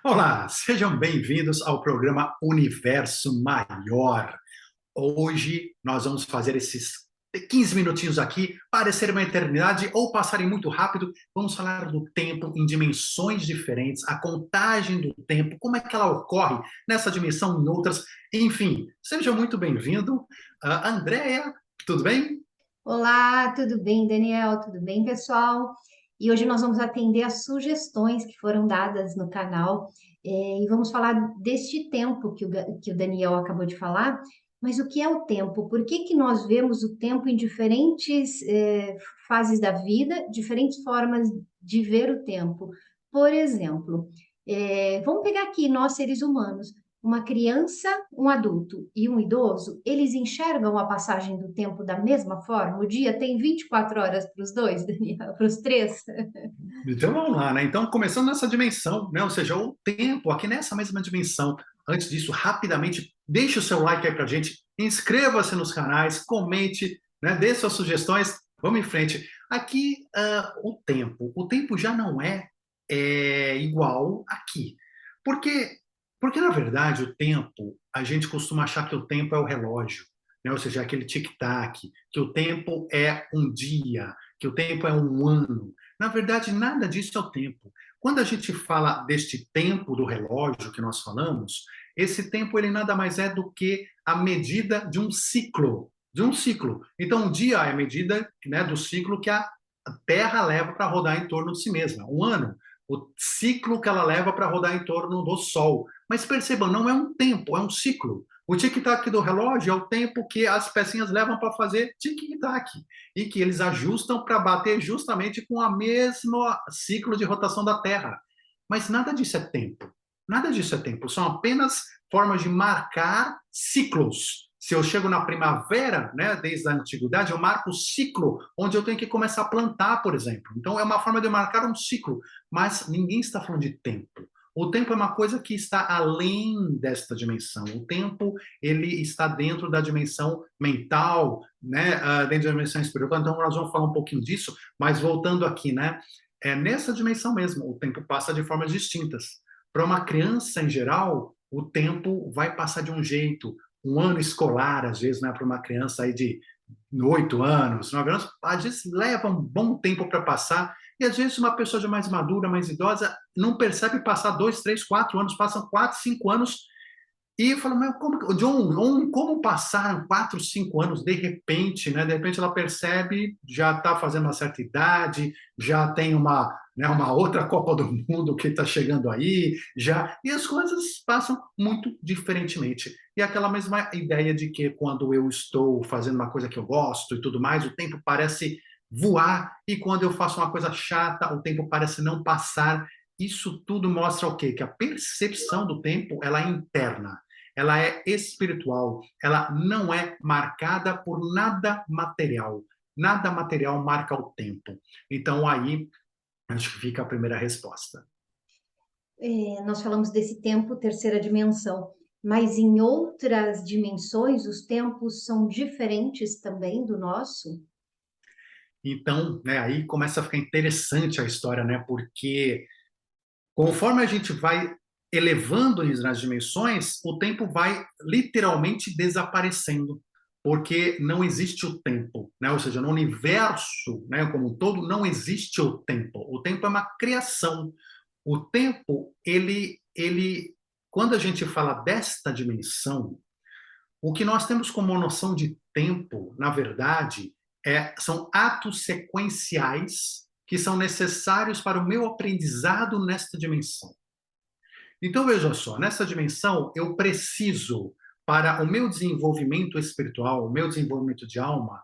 Olá, sejam bem-vindos ao programa Universo Maior. Hoje nós vamos fazer esses 15 minutinhos aqui, parecer uma eternidade ou passarem muito rápido. Vamos falar do tempo em dimensões diferentes, a contagem do tempo, como é que ela ocorre nessa dimensão, em outras. Enfim, seja muito bem-vindo. Andréia, tudo bem? Olá, tudo bem, Daniel? Tudo bem, pessoal? E hoje nós vamos atender as sugestões que foram dadas no canal, e vamos falar deste tempo que o Daniel acabou de falar. Mas o que é o tempo? Por que que nós vemos o tempo em diferentes fases da vida, diferentes formas de ver o tempo? Por exemplo, vamos pegar aqui nós seres humanos. Uma criança, um adulto e um idoso, eles enxergam a passagem do tempo da mesma forma? O dia tem 24 horas para os dois, Daniel, para os três? Então vamos lá, né? Então, começando nessa dimensão, né? Ou seja, o tempo aqui nessa mesma dimensão. Antes disso, rapidamente, deixe o seu like aí pra gente, inscreva-se nos canais, comente, né? Dê suas sugestões, vamos em frente. Aqui, o tempo já não é igual aqui. Porque, porque, na verdade, o tempo, a gente costuma achar que o tempo é o relógio, né? Ou seja, aquele tic-tac, que o tempo é um dia, que o tempo é um ano. Na verdade, nada disso é o tempo. Quando a gente fala deste tempo do relógio que nós falamos, esse tempo ele nada mais é do que a medida de um ciclo, de um ciclo. Então, um dia é a medida, né, do ciclo que a Terra leva para rodar em torno de si mesma. Um ano, o ciclo que ela leva para rodar em torno do Sol. Mas percebam, não é um tempo, é um ciclo. O tic-tac do relógio é o tempo que as pecinhas levam para fazer tic-tac e que eles ajustam para bater justamente com a mesma ciclo de rotação da Terra. Mas nada disso é tempo. Nada disso é tempo. São apenas formas de marcar ciclos. Se eu chego na primavera, né, desde a antiguidade, eu marco o ciclo onde eu tenho que começar a plantar, por exemplo. Então, é uma forma de marcar um ciclo, mas ninguém está falando de tempo. O tempo é uma coisa que está além desta dimensão. O tempo, ele está dentro da dimensão mental, né, dentro da dimensão espiritual. Então, nós vamos falar um pouquinho disso, mas voltando aqui, né, é nessa dimensão mesmo, o tempo passa de formas distintas. Para uma criança, em geral, o tempo vai passar de um jeito. Um ano escolar, às vezes, né, para uma criança aí de 8 anos, 9 anos, às vezes leva um bom tempo para passar, e às vezes uma pessoa já mais madura, mais idosa, não percebe passar 2, 3, 4 anos, passam 4, 5 anos, e fala, mas como, John, como passaram 4, 5 anos de repente, né? De repente ela percebe, já está fazendo uma certa idade, já tem uma, né, uma outra Copa do Mundo que está chegando aí, já, e as coisas passam muito diferentemente. E aquela mesma ideia de que quando eu estou fazendo uma coisa que eu gosto e tudo mais, o tempo parece voar, e quando eu faço uma coisa chata, o tempo parece não passar. Isso tudo mostra o quê? Que a percepção do tempo ela é interna, ela é espiritual, ela não é marcada por nada material. Nada material marca o tempo. Então, aí, acho que fica a primeira resposta. Nós falamos desse tempo, terceira dimensão, mas em outras dimensões os tempos são diferentes também do nosso? Então, né, aí começa a ficar interessante a história, né? Porque conforme a gente vai elevando nas dimensões, o tempo vai literalmente desaparecendo, porque não existe o tempo, né? Ou seja, no universo, né, como um todo, não existe o tempo. O tempo é uma criação. O tempo, quando a gente fala desta dimensão, o que nós temos como noção de tempo, na verdade, são atos sequenciais que são necessários para o meu aprendizado nesta dimensão. Então, veja só, nessa dimensão, eu preciso, para o meu desenvolvimento espiritual, o meu desenvolvimento de alma,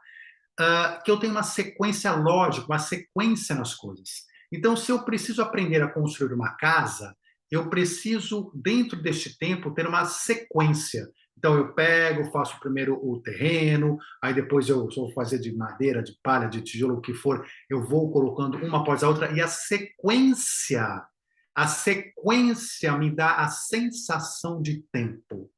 que eu tenha uma sequência lógica, uma sequência nas coisas. Então, se eu preciso aprender a construir uma casa, eu preciso, dentro deste tempo, ter uma sequência. Então, eu pego, faço primeiro o terreno, aí depois eu vou fazer de madeira, de palha, de tijolo, o que for, eu vou colocando uma após a outra, e a sequência me dá a sensação de tempo.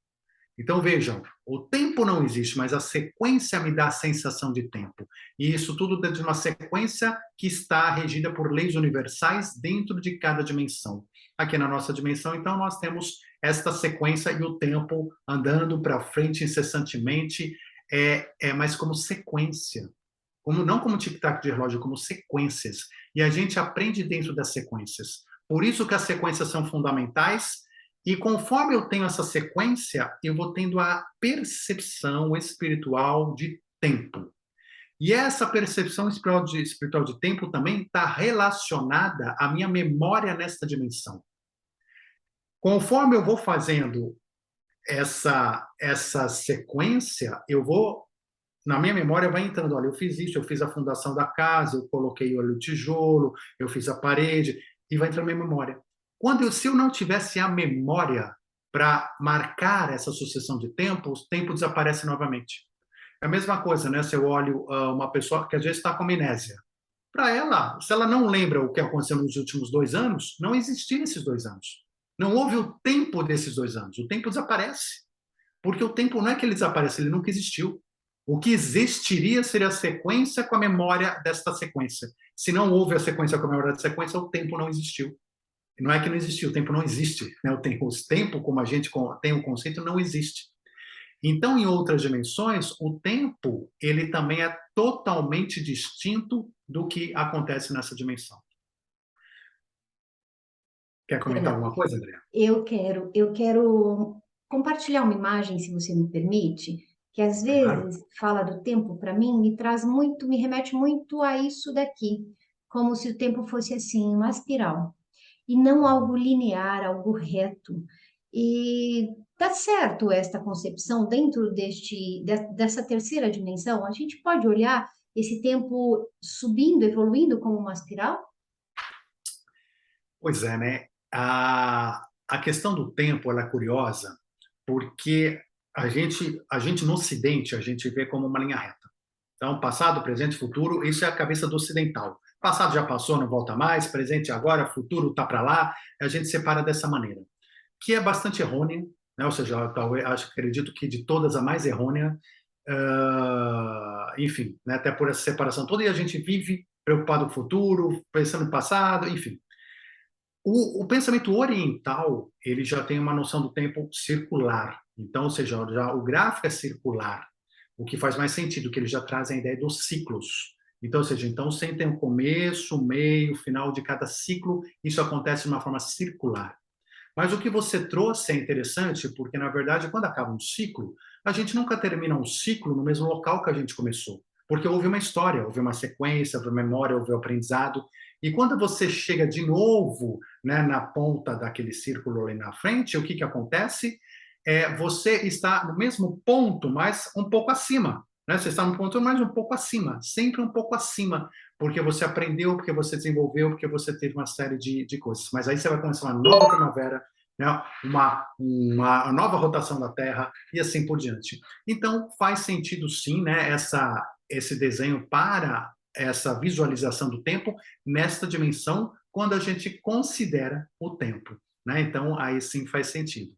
Então, vejam, o tempo não existe, mas a sequência me dá a sensação de tempo. E isso tudo dentro de uma sequência que está regida por leis universais dentro de cada dimensão. Aqui na nossa dimensão, então, nós temos esta sequência e o tempo andando para frente incessantemente, mas como sequência. Não como tic-tac de relógio, como sequências. E a gente aprende dentro das sequências. Por isso que as sequências são fundamentais, e conforme eu tenho essa sequência, eu vou tendo a percepção espiritual de tempo. E essa percepção espiritual de tempo também está relacionada à minha memória nesta dimensão. Conforme eu vou fazendo essa sequência, eu vou na minha memória vai entrando, olha, eu fiz isso, eu fiz a fundação da casa, eu coloquei o tijolo, eu fiz a parede, e vai entrando na minha memória. Se eu não tivesse a memória para marcar essa sucessão de tempo, o tempo desaparece novamente. É a mesma coisa, né? Se eu olho uma pessoa que às vezes está com amnésia. Para ela, se ela não lembra o que aconteceu nos últimos 2 anos, não existiam esses 2 anos. Não houve o tempo desses 2 anos. O tempo desaparece. Porque o tempo não é que ele desaparece, ele nunca existiu. O que existiria seria a sequência com a memória desta sequência. Se não houve a sequência com a memória da sequência, o tempo não existiu. Não é que não existiu, o tempo não existe. Né? O tempo, como a gente tem o conceito, não existe. Então, em outras dimensões, o tempo ele também é totalmente distinto do que acontece nessa dimensão. Quer comentar alguma coisa, André? Eu quero compartilhar uma imagem, se você me permite, que às Claro. vezes fala do tempo para mim, me traz muito, me remete muito a isso daqui, como se o tempo fosse assim, uma espiral, e não algo linear, algo reto. E tá certo esta concepção dentro dessa terceira dimensão? A gente pode olhar esse tempo subindo, evoluindo como uma espiral? Pois é, né? A questão do tempo ela é curiosa, porque a gente no Ocidente, a gente vê como uma linha reta. Então, passado, presente, futuro, isso é a cabeça do ocidental. Passado já passou, não volta mais, presente agora, futuro está para lá, a gente separa dessa maneira, que é bastante errônea, né? Ou seja, talvez, acredito que de todas a mais errônea, enfim, né? Até por essa separação toda, e a gente vive preocupado com o futuro, pensando no passado, enfim. O pensamento oriental, ele já tem uma noção do tempo circular. Então, ou seja, já o gráfico é circular, o que faz mais sentido, que ele já traz a ideia dos ciclos. Então, ou seja, então sempre tem um começo, meio, final de cada ciclo, isso acontece de uma forma circular. Mas o que você trouxe é interessante, porque, na verdade, quando acaba um ciclo, a gente nunca termina um ciclo no mesmo local que a gente começou. Porque houve uma história, houve uma sequência, houve memória, houve aprendizado. E quando você chega de novo, né, na ponta daquele círculo ali na frente, o que, que acontece? Você está no mesmo ponto, mas um pouco acima. Né? Você está no ponto, mas um pouco acima, sempre um pouco acima, porque você aprendeu, porque você desenvolveu, porque você teve uma série de coisas. Mas aí você vai começar uma nova primavera, né? uma nova rotação da Terra e assim por diante. Então, faz sentido sim, né, esse desenho para essa visualização do tempo nesta dimensão, quando a gente considera o tempo. Né? Então, aí sim faz sentido.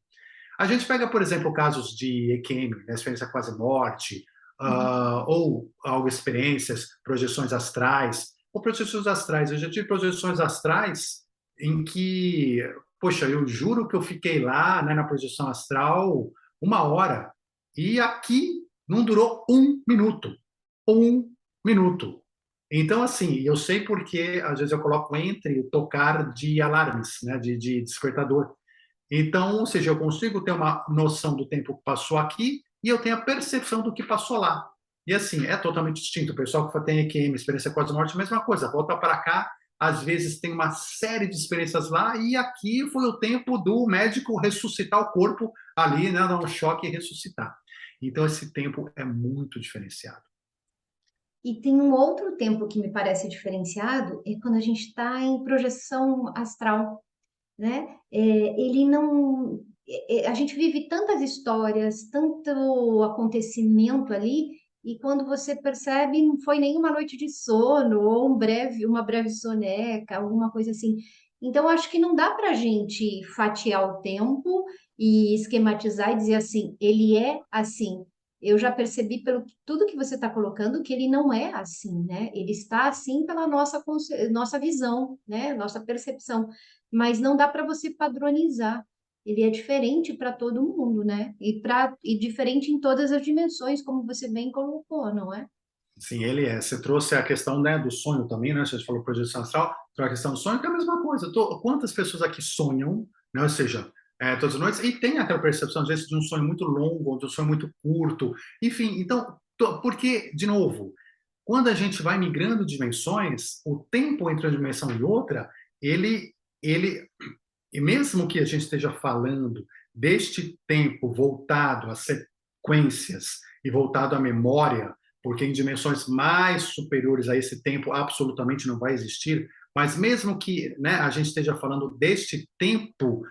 A gente pega, por exemplo, casos de EQM, né, experiência quase morte, ou algo experiências, projeções astrais, ou projeções astrais. Eu já tive projeções astrais em que, poxa, eu juro que eu fiquei lá, né, na projeção astral 1 hora, e aqui não durou 1 minuto. 1 minuto. Então, assim, eu sei porque às vezes eu coloco entre o tocar de alarmes, né, de despertador. Então, ou seja, eu consigo ter uma noção do tempo que passou aqui e eu tenho a percepção do que passou lá. E assim, é totalmente distinto. O pessoal que tem EQM, experiência quase-morte, mesma coisa. Volta para cá, às vezes tem uma série de experiências lá e aqui foi o tempo do médico ressuscitar o corpo ali, né, dar um choque e ressuscitar. Então, esse tempo é muito diferenciado. E tem um outro tempo que me parece diferenciado, é quando a gente está em projeção astral, né? Ele não. A gente vive tantas histórias, tanto acontecimento ali, e quando você percebe, não foi nenhuma noite de sono, ou uma breve soneca, alguma coisa assim. Então, acho que não dá para a gente fatiar o tempo e esquematizar e dizer assim, ele é assim. Eu já percebi tudo que você está colocando que ele não é assim, né? Ele está assim pela nossa visão, né? Nossa percepção. Mas não dá para você padronizar. Ele é diferente para todo mundo, né? E diferente em todas as dimensões, como você bem colocou, não é? Sim, ele é. Você trouxe a questão, né, do sonho também, né? Você falou projeção astral, trouxe a questão do sonho, que é a mesma coisa. Quantas pessoas aqui sonham, né? Ou seja, todas as noites, e tem aquela percepção, às vezes, de um sonho muito longo, ou de um sonho muito curto. Enfim, então, porque, de novo, quando a gente vai migrando dimensões, o tempo entre uma dimensão e outra, ele, e mesmo que a gente esteja falando deste tempo voltado às sequências e voltado à memória, porque em dimensões mais superiores a esse tempo absolutamente não vai existir, mas mesmo que, né, a gente esteja falando deste tempo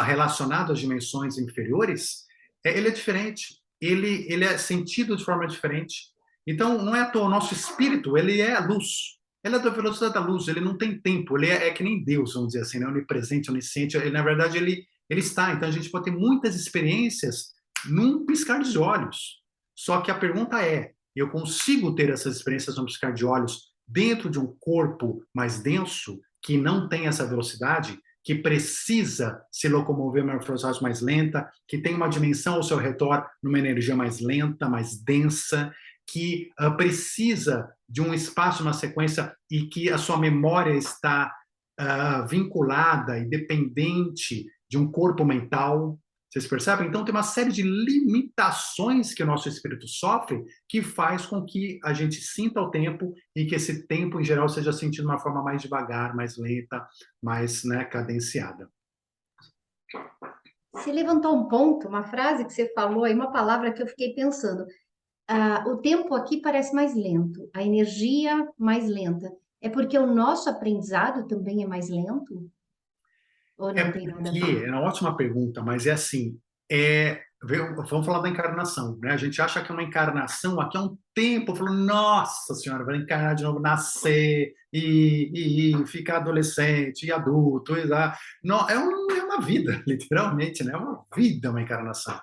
relacionado às dimensões inferiores, ele é diferente, ele é sentido de forma diferente. Então, não é à toa, o nosso espírito, ele é a luz. Ele é da velocidade da luz, ele não tem tempo, ele é que nem Deus, vamos dizer assim, né? Onipresente, onisciente, ele, na verdade, ele está. Então, a gente pode ter muitas experiências num piscar de olhos. Só que a pergunta é, eu consigo ter essas experiências num piscar de olhos dentro de um corpo mais denso, que não tem essa velocidade, que precisa se locomover uma velocidade mais lenta, que tem uma dimensão ao seu redor numa energia mais lenta, mais densa, que precisa de um espaço, uma sequência, e que a sua memória está vinculada e dependente de um corpo mental. Vocês percebem? Então, tem uma série de limitações que o nosso espírito sofre que faz com que a gente sinta o tempo e que esse tempo, em geral, seja sentido de uma forma mais devagar, mais lenta, mais, né, cadenciada. Você levantou um ponto, uma frase que você falou aí, uma palavra que eu fiquei pensando. O tempo aqui parece mais lento, a energia mais lenta. É porque o nosso aprendizado também é mais lento? Ou É não tem nada a porque, ver? é uma ótima pergunta, mas é assim, vamos falar da encarnação, né? A gente acha que uma encarnação aqui é um tempo, falando, nossa senhora, vai encarnar de novo, nascer e ficar adolescente e adulto, não, é uma vida, literalmente, né? É uma vida, uma encarnação.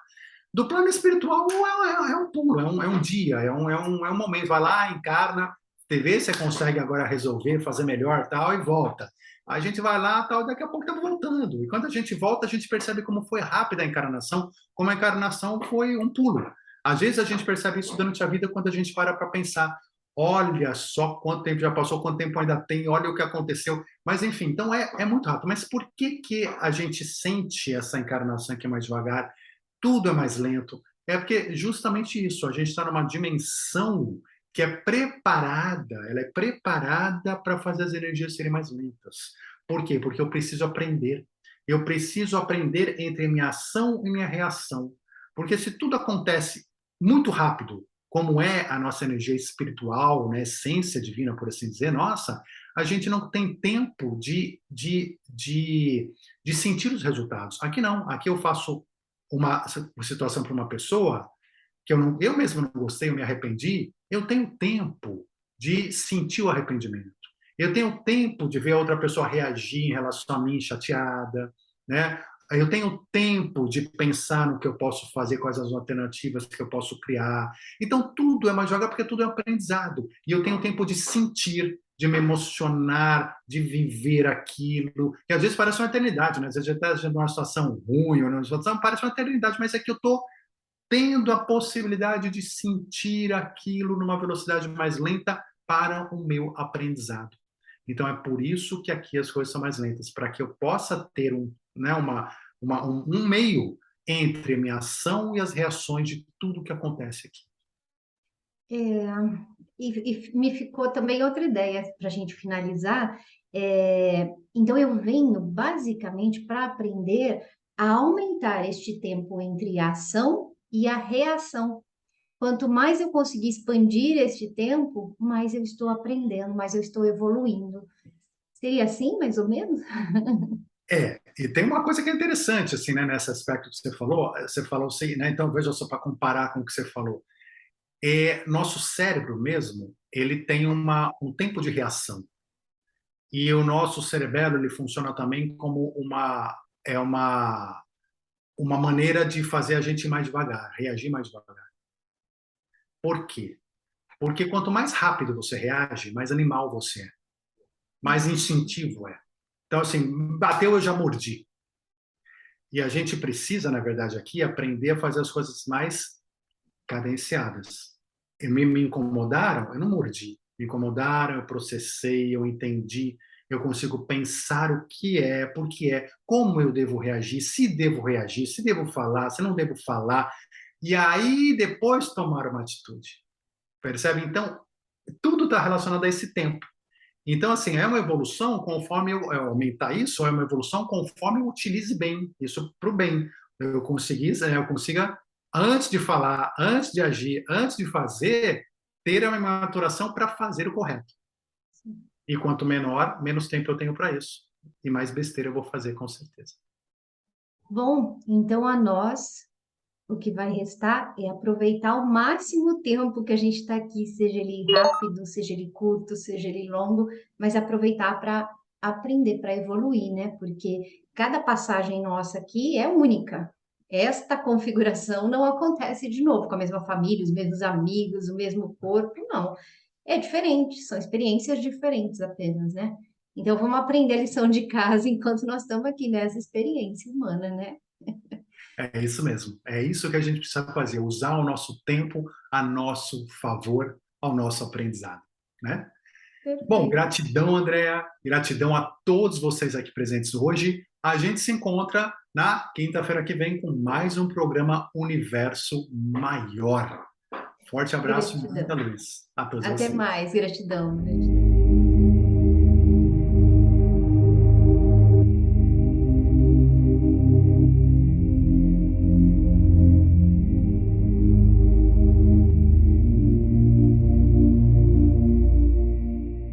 Do plano espiritual é um pulo, é um dia, é um momento. Vai lá, encarna, vê se você consegue agora resolver, fazer melhor tal, e volta. A gente vai lá, tal, daqui a pouco estamos voltando. E quando a gente volta, a gente percebe como foi rápida a encarnação, como a encarnação foi um pulo. Às vezes a gente percebe isso durante a vida quando a gente para pensar. Olha só quanto tempo já passou, quanto tempo ainda tem, olha o que aconteceu. Mas, enfim, então é muito rápido. Mas por que a gente sente essa encarnação aqui mais devagar? Tudo é mais lento. É porque justamente isso, a gente está numa dimensão que é preparada, ela é preparada para fazer as energias serem mais lentas. Por quê? Porque eu preciso aprender. Eu preciso aprender entre minha ação e minha reação. Porque se tudo acontece muito rápido, como é a nossa energia espiritual, né, essência divina, por assim dizer, nossa, a gente não tem tempo de sentir os resultados. Aqui não, aqui eu faço uma situação para uma pessoa que eu mesmo não gostei, eu me arrependi, eu tenho tempo de sentir o arrependimento. Eu tenho tempo de ver a outra pessoa reagir em relação a mim chateada, né? Eu tenho tempo de pensar no que eu posso fazer, quais as alternativas que eu posso criar. Então, tudo é uma jogada porque tudo é aprendizado. E eu tenho tempo de sentir, de me emocionar, de viver aquilo, que às vezes parece uma eternidade, né? Às vezes a gente está numa situação ruim, ou numa situação, parece uma eternidade, mas é que eu estou tendo a possibilidade de sentir aquilo numa velocidade mais lenta para o meu aprendizado. Então é por isso que aqui as coisas são mais lentas, para que eu possa ter né, um meio entre a minha ação e as reações de tudo que acontece aqui. E me ficou também outra ideia para a gente finalizar. Então, eu venho basicamente para aprender a aumentar este tempo entre a ação e a reação. Quanto mais eu conseguir expandir este tempo, mais eu estou aprendendo, mais eu estou evoluindo. Seria assim, mais ou menos? E tem uma coisa que é interessante, assim, né, nesse aspecto que você falou assim, né, então veja só para comparar com o que você falou. Nosso cérebro mesmo, ele tem um tempo de reação. E o nosso cerebelo, ele funciona também como é uma maneira de fazer a gente ir mais devagar, reagir mais devagar. Por quê? Porque quanto mais rápido você reage, mais animal você é, mais instintivo é. Então, assim, bateu, eu já mordi. E a gente precisa, na verdade, aqui aprender a fazer as coisas mais cadenciadas. Me incomodaram, eu não mordi. Me incomodaram, eu processei, eu entendi, eu consigo pensar o que é, por que é, como eu devo reagir, se devo falar, se não devo falar. E aí, depois, tomar uma atitude. Percebe? Então, tudo está relacionado a esse tempo. Então, assim, é uma evolução conforme eu aumentar isso, é uma evolução conforme eu utilize bem, isso para o bem. Eu consiga, antes de falar, antes de agir, antes de fazer, ter uma maturação para fazer o correto. E quanto menor, menos tempo eu tenho para isso. E mais besteira eu vou fazer, com certeza. Bom, então a nós, o que vai restar é aproveitar ao máximo o tempo que a gente está aqui, seja ele rápido, seja ele curto, seja ele longo, mas aproveitar para aprender, para evoluir, né? Porque cada passagem nossa aqui é única. Esta configuração não acontece de novo com a mesma família, os mesmos amigos, o mesmo corpo, não. É diferente, são experiências diferentes apenas, né? Então vamos aprender a lição de casa enquanto nós estamos aqui nessa experiência humana, né? É isso mesmo. É isso que a gente precisa fazer, usar o nosso tempo a nosso favor, ao nosso aprendizado, né? Bom, Perfeito. gratidão, Andréa. Gratidão a todos vocês aqui presentes hoje. A gente se encontra na quinta-feira que vem com mais um programa Universo Maior. Forte abraço e muita Gratidão. luz a todos Até vocês. mais, gratidão.